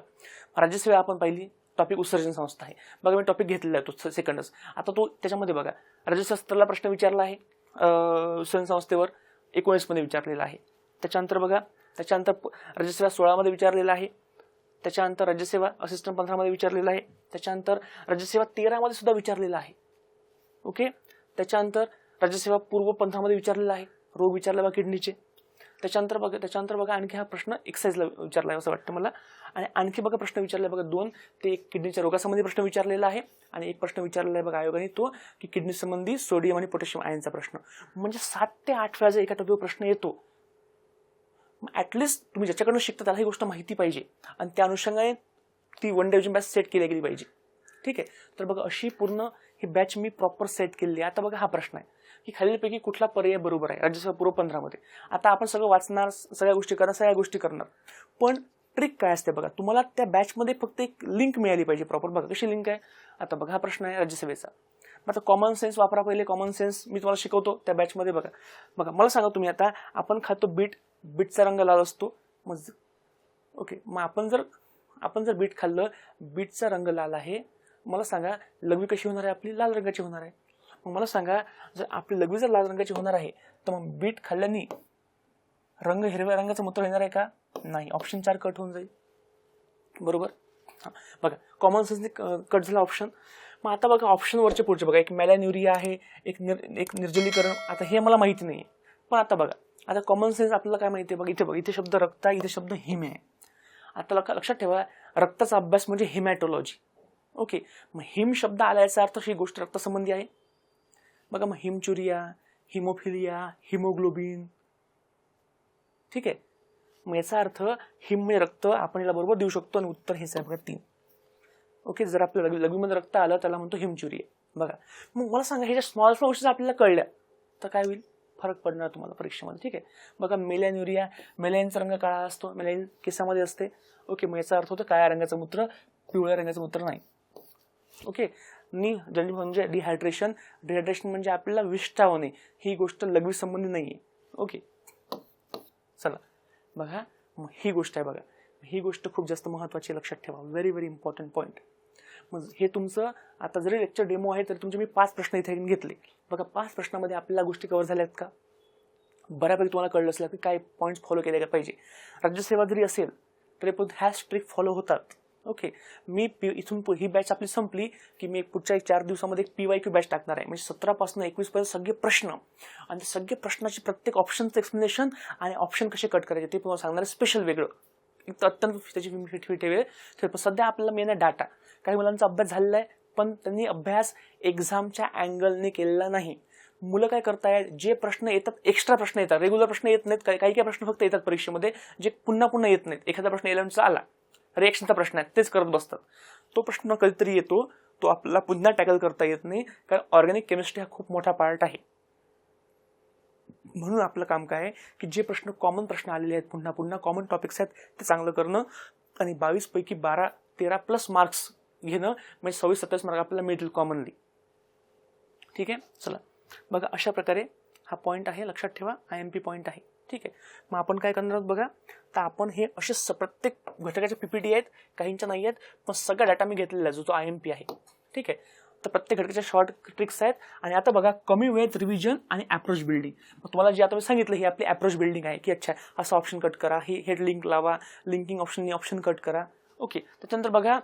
राज्यसेवा आपण पहिली टॉपिक उत्सर्जन संस्था आहे. बघा मी टॉपिक घेतलेला आहे तो सेकंडच. आता तो त्याच्यामध्ये बघा राज्यशास्त्राला प्रश्न विचारला आहे उत्सर्जन संस्थेवर 19मध्ये विचारलेला आहे. त्याच्यानंतर बघा राज्यसेवा 16मध्ये विचारलेला आहे. त्याच्यानंतर राज्यसेवा असिस्टंट 15मध्ये विचारलेला आहे. त्याच्यानंतर राज्यसेवा 13मध्ये सुद्धा विचारलेला आहे. ओके. त्याच्यानंतर राज्यसेवा पूर्व 15मध्ये विचारलेला आहे, रोग विचारला बघा किडनीचे. त्याच्यानंतर बघा आणखी हा प्रश्न एक्सरसाइजला विचारला आहे असं वाटतं मला. आणि आणखी बघा प्रश्न विचारला बघा 2, ते एक किडनीच्या रोगासंबंधी प्रश्न विचारलेला आहे आणि एक प्रश्न विचारलेला आहे बघा आयोगाने तो की किडनी संबंधी सोडियम आणि पोटॅशियम आयनचा प्रश्न. म्हणजे 7 ते 8 वेळा जर एका टॉपिकवर प्रश्न येतो, ॲटलिस्ट तुम्ही ज्याच्याकडून शिकता त्याला ही गोष्ट माहिती पाहिजे आणि त्या अनुषंगाने ती वन डे बॅच सेट केली गेली पाहिजे. ठीक आहे. तर बघा अशी पूर्ण ही बॅच मी प्रॉपर सेट केलेली आहे. आता बघा हा प्रश्न आहे की खालीलपैकी कुठला पर्याय बरोबर आहे राज्यसेवा पूर्व 15मध्ये. आता आपण सगळं वाचणार, सगळ्या गोष्टी करणार, पण ट्रिक काय असते बघा, तुम्हाला त्या बॅचमध्ये फक्त एक लिंक मिळाली पाहिजे प्रॉपर. बघा कशी लिंक आहे. आता बघा हा प्रश्न आहे राज्यसेवेचा. आता कॉमन सेन्स वापरा पहिले. कॉमन सेन्स मी तुम्हाला शिकवतो त्या बॅचमध्ये. बघा मला सांगा तुम्ही, आता आपण खातो बीटचा रंग लाल असतो. मग ओके, मग आपण जर बीट खाल्लं, बीटचा रंग लाल आहे, मला सांगा लघवी कशी होणार आहे आपली, लाल रंगाची होणार आहे. मग मला सांगा जर आपली लघवी जर लाल रंगाची होणार आहे तर मग बीट खाल्ल्याने हिरव्या रंगाचं मूत्र येणार आहे का, नाही. ऑप्शन 4 कट होऊन जाईल. बरोबर. हां बघा कॉमन सेन्सने कट झाला ऑप्शन. मग आता बघा ऑप्शन वरचे पुढचे बघा, एक मॅलॅन्युरिया आहे, एक निर्जलीकरण. आता हे मला माहिती नाही, पण आता बघा आता कॉमन सेन्स आपल्याला काय माहिती आहे बघा, इथे शब्द रक्त आहे, इथे शब्द हिम आहे. आता लक्षात ठेवा रक्ताचा अभ्यास म्हणजे हिमॅटोलॉजी. ओके. मग हिम शब्द आला याचा अर्थ ही गोष्ट रक्तासंबंधी आहे. बघा मग हिमचुरिया, हिमोफिलिया, हिमोग्लोबिन. ठीक आहे. मग याचा अर्थ हिम म्हणजे रक्त, आपण याला बरोबर देऊ शकतो आणि उत्तर हेच आहे बघा 3. ओके. जर आपल्या लघवीमध्ये रक्त आलं त्याला म्हणतो हिमचुरिया. बघा मग मला सांगा हे ज्या स्मॉल गोष्टी आपल्याला कळल्या तर काय होईल, फरक पडणार तुम्हाला परीक्षेमध्ये. ठीक आहे. बघा मेलॅन्युरिया, मेलॅनचा रंग काळा असतो, मेलॅन केसामध्ये असते. ओके. मग याचा अर्थ होतो काळ्या रंगाचं मूत्र, पिवळ्या रंगाचं मूत्र नाही. ओके. म्हणजे डिहायड्रेशन म्हणजे आपल्याला विष्ठा होणे, ही गोष्ट लघवी संबंधी नाहीये. ओके. चला बघा मग ही गोष्ट आहे बघा, ही गोष्ट खूप जास्त महत्त्वाची, लक्षात ठेवा. Very very important point. मग हे तुमचं आता जरी लेक्चर डेमो आहे तरी तुमचे मी 5 प्रश्न इथे घेतले. बघा 5 प्रश्नामध्ये आपल्याला गोष्टी कव्हर झाल्यात का, बऱ्यापैकी तुम्हाला कळलं असेल की काय पॉईंट्स फॉलो केले पाहिजे. राज्यसेवा जरी असेल तरी पण ह्याच ट्रिक फॉलो होतात. ओके, मी इथून ही बॅच आपली संपली की मी पुढच्या 4 दिवसामध्ये एक PYQ बॅच टाकणार आहे. म्हणजे 17 पासून 21 पर्यंत सगळे प्रश्न आणि सगळे प्रश्नाचे प्रत्येक ऑप्शनचं एक्सप्लेनेशन आणि ऑप्शन कसे कट करायचे ते पण सांगणार स्पेशल वेगळं. अत्यंत त्याची फी ठेवेल. सध्या आपल्याला मेन आहे डाटा. काही मुलांचा अभ्यास झालेला आहे पण त्यांनी अभ्यास एक्झामच्या अँगलने केलेला नाही. मुलं काय करतायत, जे प्रश्न येतात एक्स्ट्रा प्रश्न येतात, रेग्युलर प्रश्न येत नाहीत. काही काही प्रश्न फक्त येतात परीक्षेमध्ये जे पुन्हा पुन्हा येत नाहीत. एखादा प्रश्न एलेव्हनचा आला, रिएक्शनचा प्रश्न आहे, तेच करत बसतात. तो प्रश्न कधीतरी येतो, तो आपल्याला पुन्हा टॅकल करता येत नाही, कारण ऑर्गॅनिक केमिस्ट्री हा खूप मोठा पार्ट आहे. म्हणून आपलं काम काय आहे की जे प्रश्न कॉमन प्रश्न आलेले आहेत, पुन्हा पुन्हा कॉमन टॉपिक्स आहेत, ते चांगलं करणं आणि 22 पैकी 12-13 प्लस मार्क्स घेणं, म्हणजे 26-27 मार्क आपल्याला मिळतील कॉमनली. ठीक आहे, चला बघा अशा प्रकारे हा पॉईंट आहे, लक्षात ठेवा. IMP पॉईंट आहे. ठीक आहे, मग आपण काय करणार आहोत बघा. तर आपण हे असे प्रत्येक घटकाच्या PPT आहेत, काहींच्या नाही आहेत, पण सगळा डाटा मी घेतलेला आहे जो IMP आहे. ठीक आहे, तर प्रत्येक घटकाच्या शॉर्ट ट्रिक्स आहेत. आणि आता बघा कमी वेळेत रिव्हिजन आणि अप्रोच बिल्डिंग. मग तुम्हाला जे आता मी सांगितलं ही आपली अप्रोच बिल्डिंग आहे की अच्छा असं ऑप्शन कट करा, हे लिंक लावा, लिंकिंग ऑप्शन कट करा. ओके, त्याच्यानंतर बघा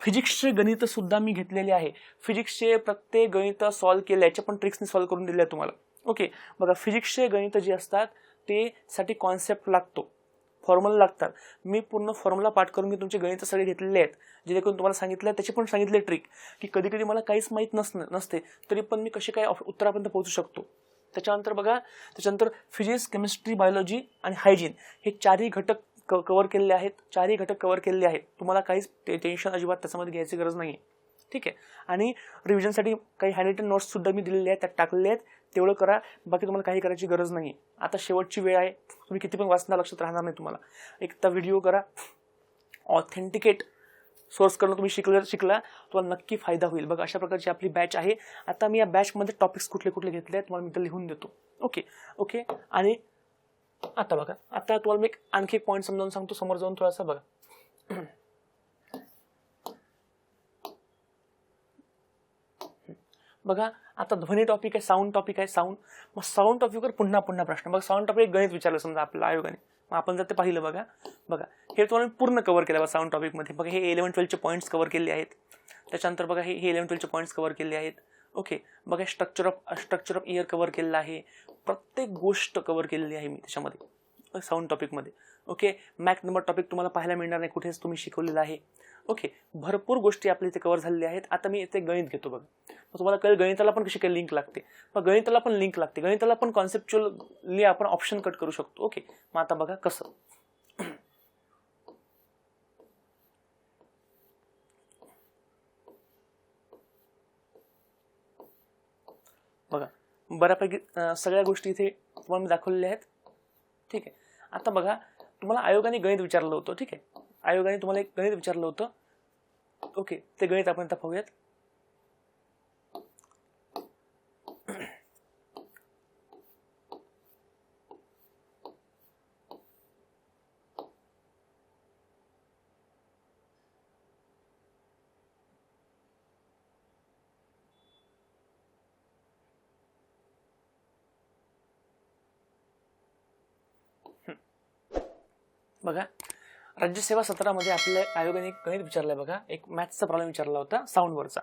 फिजिक्सचे गणित सुद्धा मी घेतलेले आहे. फिजिक्सचे प्रत्येक गणित सॉल्व्ह केले, याच्या पण ट्रिक्सने सॉल्व्ह करून दिले तुम्हाला. ओके, बघा फिजिक्सचे गणित जे असतात ते साठी कॉन्सेप्ट लागतो, फॉर्म्युला लागतात. मी पूर्ण फॉर्म्युला पाठ करून मी तुमचे गणित सगळे घेतलेले आहेत, जेणेकरून तुम्हाला सांगितलं त्याची पण सांगितले ट्रिक की कधी कधी मला काहीच माहीत नसते तरी पण मी कसे काय उत्तरापर्यंत पोहोचू शकतो. त्याच्यानंतर फिजिक्स, केमिस्ट्री, बायोलॉजी आणि हायजीन हे चारही घटक कव्हर केलेले आहेत. चारही घटक कव्हर केलेले आहेत. तुम्हाला काहीच टेन्शन अजिबात त्याच्यामध्ये घ्यायची गरज नाही. ठीक आहे, आणि रिव्हिजनसाठी काही हँडरिटन नोट्स सुद्धा मी दिलेले आहेत, त्यात टाकलेले आहेत, तेवढं करा. बाकी तुम्हाला काही करायची गरज नाही. आता शेवटची वेळ आहे, तुम्ही किती पण वाचणार लक्षात राहणार नाही तुम्हाला. एक तर व्हिडिओ करा, ऑथेंटिकेट सोर्स करणं तुम्ही शिकला तुम्हाला नक्की फायदा होईल. बघा अशा प्रकारची आपली बॅच आहे. आता मी या बॅचमध्ये टॉपिक्स कुठले कुठले घेतले आहेत तुम्हाला मी तर लिहून देतो. ओके, आणि आता बघा, आता तुम्हाला मी आणखी एक पॉईंट समजावून सांगतो, समोर जाऊन थोडासा बघा. बघा आता ध्वनी टॉपिक आहे, साऊंड टॉपिक आहे. मग साऊंड टॉपिकवर पुन्हा प्रश्न. बघा साऊंड टॉपिक गणित विचारलं समजा आपल्या आयोगाने, मग आपण जर ते पाहिलं बघा हे तुम्हाला पूर्ण कव्हर केलं बघा साऊंड टॉपिकमध्ये. बघा हे 11-12चे पॉईंट्स कव्हर केले आहेत. त्याच्यानंतर बघा हे 11-12चे पॉईंट्स कव्हर केले आहेत. ओके, बघा स्ट्रक्चर ऑफ इयर कव्हर केलेलं आहे. प्रत्येक गोष्ट कव्हर केलेली आहे मी त्याच्यामध्ये साऊंड टॉपिकमध्ये. ओके, मॅक नंबर टॉपिक तुम्हाला पाहायला मिळणार नाही, कुठेच तुम्ही शिकवलेलं आहे. ओके, भरपूर गोष्टी आपल्या इथे कव्हर झालेल्या आहेत. आता मी इथे गणित घेतो बघा. मग तुम्हाला कळेल गणिताला पण कशी काही लिंक लागते. मग गणिताला पण लिंक लागते, गणिताला पण कॉन्सेप्च्युअली आपण ऑप्शन कट करू शकतो. ओके, मग आता बघा कसं. बघा बऱ्यापैकी सगळ्या गोष्टी इथे तुम्हाला मी दाखवलेल्या आहेत. ठीक आहे, आता बघा तुम्हाला आयोगाने गणित विचारलं होतं. ठीक आहे, आयोगाने तुम्हाला एक गणित विचारलं होतं. ओके, ते गणित आपण आता पाहूयात. बघा राज्यसेवा 17 आपल्या आयोगाने एक गणित विचारलंय बघा. एक मॅथ्सचा प्रॉब्लेम विचारला होता साऊंडवरचा.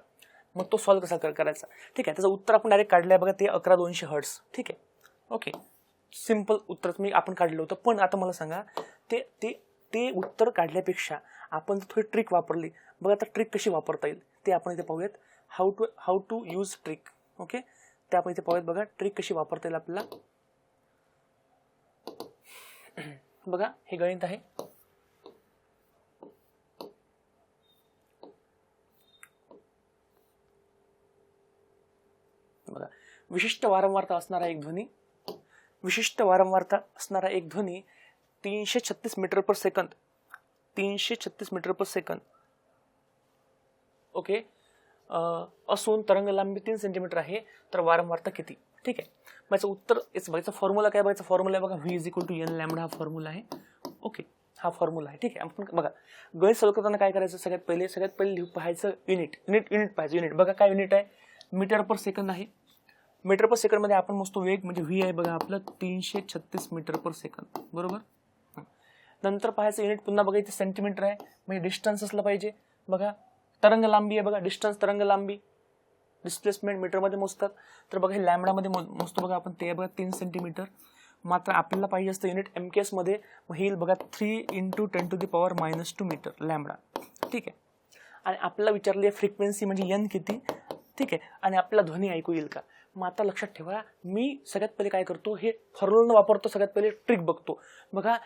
मग तो सॉल्व्ह कसा करायचा. ठीक आहे, त्याचं उत्तर आपण डायरेक्ट काढलंय बघा, ते 11,200 हर्ट्झ. ठीक आहे, ओके, सिम्पल उत्तर आपण काढलं होतं. पण आता मला सांगा ते उत्तर काढल्यापेक्षा आपण थोडी ट्रिक वापरली बघा. आता ट्रिक कशी वापरता येईल ते आपण इथे पाहूयात. How to use trick. Okay, ते आपण इथे पाहूयात बघा, ट्रिक कशी वापरता येईल आपल्याला. बघा हे गणित आहे. बघा विशिष्ट वारंवारता असणारा एक ध्वनी 336 metre per second 336 metre per second okay असून तरंग लांबी 3 सेंटीमीटर आहे. तर वारंवारता किती. ठीक आहे, माझं उत्तर बघायचं फॉर्म्युला काय बघायचं. फॉर्म्युला आहे बघा V = N लॅम्बडा हा फॉर्म्युला आहे. ओके, हा फॉर्म्युला आहे. ठीक आहे, आपण बघा गणित सॉल्व्ह करताना काय करायचं. सगळ्यात पहिले पाहायचं युनिट पाहायचं. युनिट बघा काय युनिट आहे, मीटर पर सेकंद आहे. मीटर पर सेकंद मध्ये आपण मोजतो वेग, म्हणजे V आहे बघा आपलं 336 मीटर पर सेकंद. बरोबर. नंतर पाहायचं युनिट पुन्हा बघा इथे सेंटीमीटर आहे, म्हणजे डिस्टन्स असलं पाहिजे. बघा तरंग लांबी आहे, बघा डिस्टन्स तरंग लांबी, डिस्प्लेसमेंट मीटरमध्ये मोजतात. तर बघा हे लॅम्बडामध्ये मोजतो बघा आपण, ते बघा 3 सेंटीमीटर. मात्र आपल्याला पाहिजे असतं युनिट MKS मध्ये, मग येईल बघा 3 × 10⁻⁻² मीटर लॅम्बडा. ठीक आहे. आणि आपल्याला विचारली आहे फ्रिक्वेन्सी म्हणजे n किती. ठीक आहे. आणि आपल्याला ध्वनी ऐकू येईल का. मग आता लक्षात ठेवा, मी सगळ्यात पहिले काय करतो, हे फॉर्म्युला वापरतो. सगळ्यात पहिले ट्रिक बघतो. बघा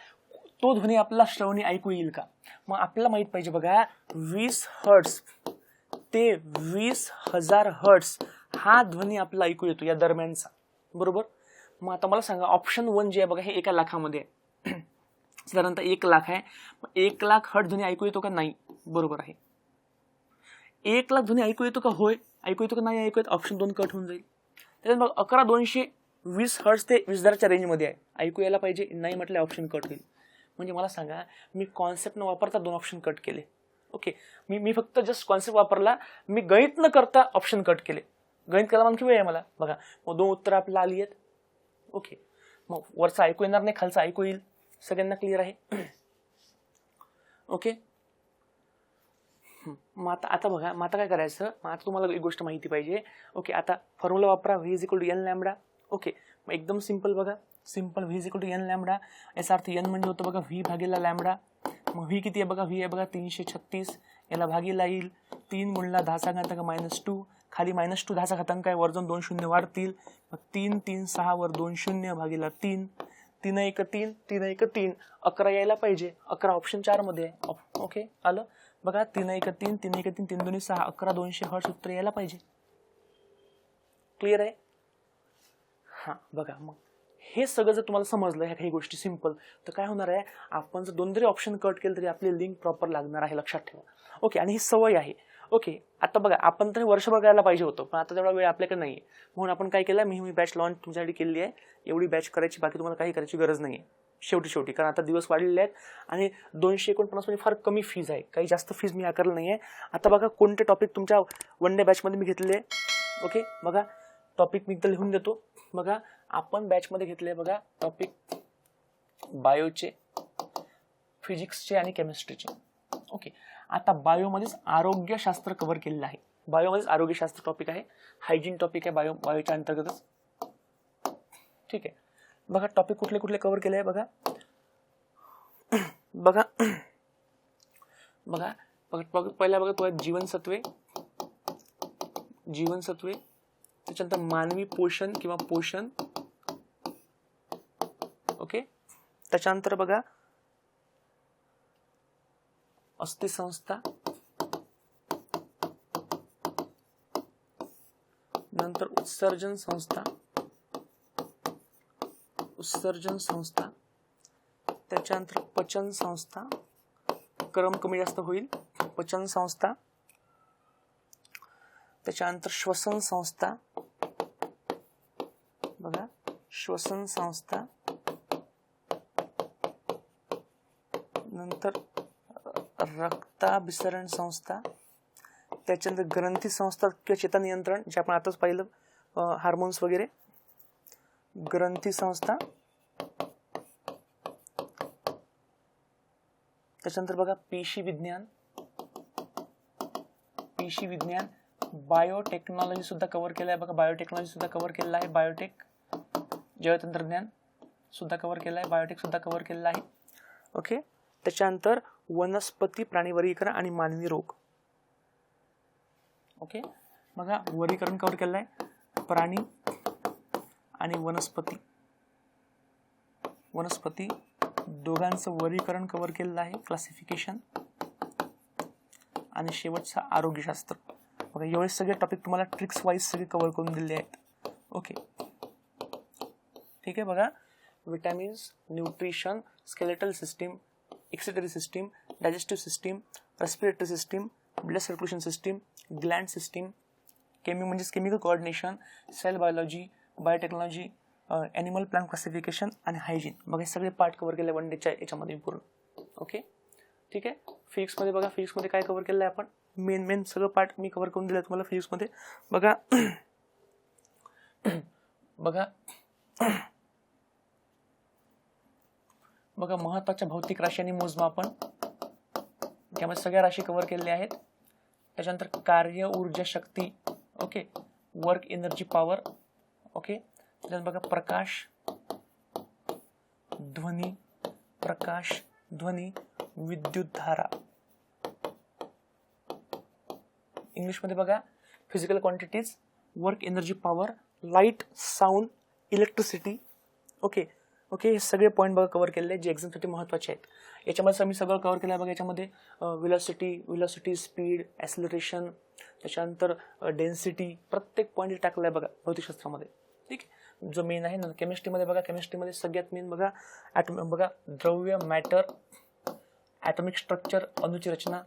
तो ध्वनी आपल्याला श्रवणी ऐकू येईल का. मग आपल्याला माहित पाहिजे बघा 20 हर्ट्ज ते 20,000 हर्ट्ज हा ध्वनी आपल्याला ऐकू येतो या दरम्यानचा, बरोबर. मग आता मला सांगा ऑप्शन 1 जे आहे बघा हे 1 लाखामध्ये आहे. साधारणतः 1 लाख आहे. 1 लाख हर्ट्ज ध्वनी ऐकू येतो का, नाही, बरोबर आहे. 1 लाख ध्वनी ऐकू येतो का, होय. ऐकू येतो का, नाही ऐकू येत, ऑप्शन 2 कट होऊन जाईल. त्याच्यात मग 11,220 हर्ट्ज ते 20,000च्या रेंजमध्ये आहे, ऐकू यायला पाहिजे, नाही म्हटलं ऑप्शन कट होईल. म्हणजे मला सांगा मी कॉन्सेप्ट न वापरता 2 ऑप्शन कट केले. ओके, मी फक्त जस्ट कॉन्सेप्ट वापरला, मी गणित न करता ऑप्शन कट केले. गणित करायला आणखी वेळ आहे मला. बघा मग 2 उत्तर आपल्याला आली आहेत. ओके, मग वरचा ऐकू येणार नाही, खालचा ऐकू येईल. सगळ्यांना क्लिअर आहे. ओके, मग आता बघा, मग आता काय करायचं, मग आता तुम्हाला एक गोष्ट माहिती पाहिजे. ओके, आता फॉर्म्युला वापरा, V = n लॅम्बडा. ओके, मग एकदम सिंपल बघा, सिंपल V = n लॅम्बडा. याचा अर्थ n म्हणजे होतं बघा V भागीला लॅम्बडा. मग V किती आहे बघा, V आहे बघा 336. याला भागीला येईल 3 × 10⁻², खाली -2 10 आहे, वर जाऊन 2 शून्य वाढतील. मग 3 3 6 वर 2 शून्य भागीला 3, 3 1 3, 3 1 3, 11 यायला पाहिजे. 11 ऑप्शन 4 मध्ये आहे. ओके, आलं बघा, 3 1 3, 3 1 3, 3 2 6, 11,200 हर्ट्ज उत्तर यायला पाहिजे. क्लिअर आहे. हा बघा, मग हे सगळं जर तुम्हाला समजलं, ह्या काही गोष्टी सिंपल, तर काय होणार आहे, आपण जर 2 जरी ऑप्शन कट केले तरी आपली लिंक प्रॉपर लागणार आहे, लक्षात ठेवा. ओके, आणि ही सवय आहे. ओके, आता बघा आपण तर वर्षभर करायला पाहिजे होतं, पण आता तेवढा वेळ आपल्याकडे नाही आहे. म्हणून आपण काय केलं, मी बॅच लॉन्च तुमच्यासाठी केली आहे. एवढी बॅच करायची, बाकी तुम्हाला काही करायची गरज नाही आहे शेवटी, कारण आता दिवस वाढलेले आहेत आणि 249 म्हणजे फार कमी फीज आहे, काही जास्त फीज मी आकारलं नाही आहे. आता बघा कोणते टॉपिक तुमच्या 1 डे बॅचमध्ये मी घेतलेले आहे. ओके, बघा टॉपिक मी इथं लिहून देतो. बघा आपण बॅचमध्ये घेतले बघा टॉपिक बायोचे, फिजिक्सचे आणि केमिस्ट्रीचे. ओके, आता बायोमध्येच आरोग्यशास्त्र कव्हर केलेलं आहे. बायोमध्येच आरोग्यशास्त्र टॉपिक आहे, हायजीन टॉपिक आहे बायोच्या अंतर्गतच. ठीक आहे, बघा टॉपिक कुठले कुठले कव्हर केले आहे बघा. बघा बघा बघा पहिला बघा तो जीवनसत्वे, त्याच्यानंतर मानवी पोषण किंवा पोषण. ओके, त्याच्यानंतर बघा अस्थिसंस्था, नंतर उत्सर्जन संस्था, त्याच्यानंतर पचन संस्था, क्रम कमी जास्त होईल, पचन संस्था, त्याच्यानंतर श्वसन संस्था, बघा श्वसन संस्था, नंतर रक्ताभिसरण संस्था, त्याच्यानंतर ग्रंथी संस्था किंवा चेतन नियंत्रण, जे आपण आताच पाहिलं हार्मोन्स वगैरे, ग्रंथी संस्था, त्याच्यानंतर बघा पेशी विज्ञान, बायोटेक्नॉलॉजी सुद्धा कव्हर केलं आहे बघा, बायोटेक्नॉलॉजी सुद्धा कव्हर केलेला आहे, बायोटेक, जैवतंत्रज्ञान सुद्धा कव्हर केलं आहे, बायोटेक सुद्धा कव्हर केलेला आहे. ओके, त्याच्यानंतर वनस्पती प्राणी वर्गीकरण आणि मानवी रोग. ओके, बघा वर्गीकरण कव्हर केलं आहे, प्राणी आणि वनस्पती दोघांचं वर्गीकरण कव्हर केलेलं आहे, क्लासिफिकेशन, आणि शेवटचा आरोग्यशास्त्र. बघा एवढे सगळे टॉपिक तुम्हाला ट्रिक्स वाईज सगळे कव्हर करून दिले आहेत. ओके, ठीक आहे. बघा vitamins, nutrition, skeletal system, excretory system, digestive system, respiratory system, blood circulation system, gland system, म्हणजेच chemical coordination, cell biology, biotechnology, animal plant classification आणि हायजीन. बघा हे सगळे पार्ट कव्हर केले 1 डेच्या याच्यामध्ये पूर्ण. ओके, ठीक आहे. फिजिक्समध्ये बघा, फिजिक्समध्ये काय कव्हर केलं आहे आपण, मेन सगळं पार्ट मी कव्हर करून दिलं तुम्हाला फिजिक्समध्ये. बघा बघा बघा महत्त्वाच्या भौतिक राशी आणि मोजमापन, त्यामध्ये सगळ्या राशी कव्हर केलेल्या आहेत. त्याच्यानंतर कार्य, ऊर्जा, शक्ती, okay, work, energy, power, okay. त्याच्यानंतर बघा प्रकाश, ध्वनी, प्रकाश, ध्वनी, विद्युत धारा. इंग्लिशमध्ये बघा physical quantities, work, energy, power, light, sound, electricity, okay okay. हे सगळे पॉईंट बघा कव्हर केलेले आहेत जे एक्झामसाठी महत्त्वाचे आहेत. याच्यामध्ये मी सगळं कव्हर केलं आहे बघा. याच्यामध्ये व्हेलॉसिटी, स्पीड, ॲक्सिलरेशन, त्याच्यानंतर डेन्सिटी, प्रत्येक पॉईंट टाकलं आहे बघा भौतिकशास्त्रामध्ये. ठीक आहे. जो मेन आहे ना केमिस्ट्रीमध्ये बघा, केमिस्ट्रीमध्ये सगळ्यात मेन बघा बघा द्रव्य, मॅटर, ॲटॉमिक स्ट्रक्चर, अणुची रचना.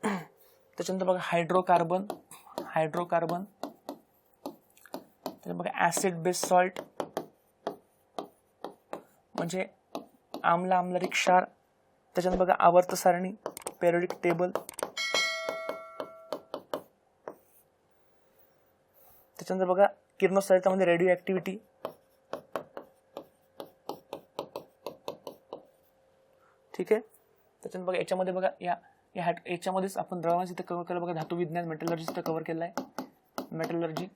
त्याच्यानंतर बघा हायड्रोकार्बन, त्याच्यानंतर बघा ॲसिड बेस सॉल्ट म्हणजे आम्ल, आम्लरी, क्षार. त्याच्यानंतर बघा आवर्त सारणी, पेरियोडिक टेबल. त्याच्यानंतर बघा किरणोत्सर्गामध्ये रेडिओ ऍक्टिव्हिटी. ठीक आहे. त्याच्यानंतर बघा याच्यामध्ये बघा याच्यामध्येच आपण द्रव्यांचं इथे कव्हर केलं बघा. धातू विज्ञान, मेटलर्जी इथे कव्हर केलं आहे, मेटलर्जी.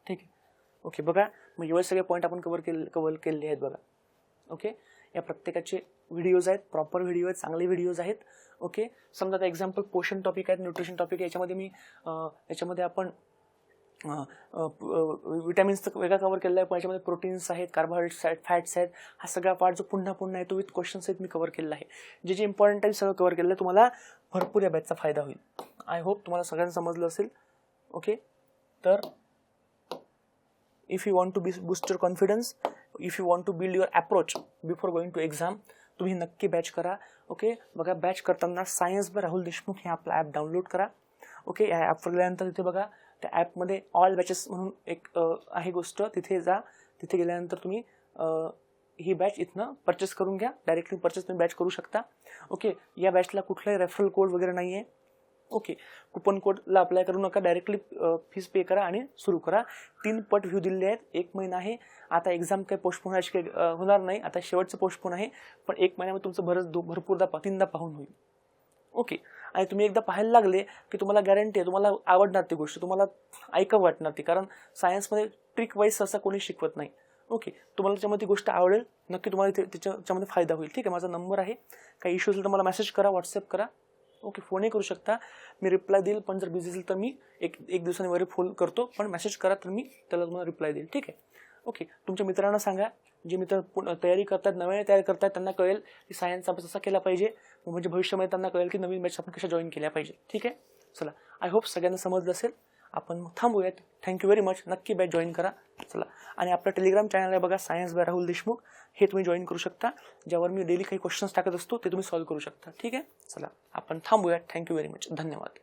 ठीक आहे. ओके. बघा मग एवढे सगळे पॉईंट आपण कव्हर केलेले आहेत बघा. ओके. या प्रत्येकाचे व्हिडिओज आहेत, प्रॉपर व्हिडिओ आहेत, चांगले व्हिडिओज आहेत. ओके. समजा आता एक्झाम्पल पोषण टॉपिक आहेत, न्यूट्रिशन टॉपिक आहे. याच्यामध्ये आपण विटॅमिन्सचं वेगळा कव्हर केलेला आहे, पण याच्यामध्ये प्रोटीन्स आहेत, कार्बोहायड्रेट्स आहेत, फॅट्स आहेत. हा सगळा पार्ट जो पुन्हा येतो विथ क्वेश्चन्स आहेत मी कव्हर केलेला आहे. जे इम्पॉर्टंट आहे सगळं कव्हर केलेलं आहे. तुम्हाला भरपूर या बॅचचा फायदा होईल. आय होप तुम्हाला सगळ्यांना समजलं असेल. ओके. तर if you want to boost your confidence, if you want to build your approach before going to exam, तुम्ही नक्की बॅच करा. ओके. बघा बॅच करताना सायन्स बाय राहुल देशमुख हे आपला ॲप डाउनलोड करा. ओके. या ॲपवर गेल्यानंतर तिथे बघा त्या ॲपमध्ये ऑल बॅचेस म्हणून एक आहे गोष्ट, तिथे जा. तिथे गेल्यानंतर तुम्ही ही बॅच इथनं परचेस करून घ्या. डायरेक्टली परचेस तुम्ही बॅच करू शकता. ओके. या बॅचला कुठलाही रेफरल कोड वगैरे नाही आहे. ओके. कुपन कोडला अप्लाय करू नका, डायरेक्टली फीस पे करा आणि सुरू करा. 3 पट व्ह्यू दिलेले आहेत. 1 महिना आहे. आता एक्झाम काही पोस्टपोन होणार नाही, आता शेवटचं पोस्टपोन आहे, पण 1 महिन्यामध्ये तुमचं भरपूरदा 3दा पाहून होईल. ओके. आणि तुम्ही एकदा पाहायला लागले की तुम्हाला गॅरंटी आहे तुम्हाला आवडणार ती गोष्ट, तुम्हाला ऐकावं वाटणार ती, कारण सायन्समध्ये ट्रिक वाईज असं कोणी शिकवत नाही. ओके. तुम्हाला त्याच्यामध्ये ती गोष्ट आवडेल, नक्की तुम्हाला त्याच्यामध्ये फायदा होईल. ठीक आहे. माझा नंबर आहे, काही इश्यू असेल तर मला मेसेज करा, व्हॉट्सअप करा. ओके. फोनही करू शकता, मी रिप्लाय देईल. पण जर बिझी असेल तर मी एक दिवसांनी वगैरे फोन करतो, पण मेसेज करा तर मी त्याला तुम्हाला रिप्लाय देईल. ठीक आहे. ओके. तुमच्या मित्रांना सांगा, जे मित्र तयारी करतात, नव्याने तयारी करतात, त्यांना कळेल की सायन्सचा अभ्यास असा केला पाहिजे, म्हणजे भविष्यामध्ये त्यांना कळेल की नवीन बॅच आपण कशा जॉईन केल्या पाहिजे. ठीक आहे. चला, आय होप सगळ्यांना समजलं असेल. आपण मग थांबूयात. Thank you very much. नक्की बॅच जॉईन करा. चला. आणि आपलं टेलिग्राम चॅनल आहे बघा, सायन्स बाय राहुल देशमुख, हे तुम्ही जॉईन करू शकता, ज्यावर मी डेली काही क्वेश्चन्स टाकत असतो ते तुम्ही सॉल्व्ह करू शकता. ठीक आहे. चला आपण थांबूयात. Thank you very much. धन्यवाद.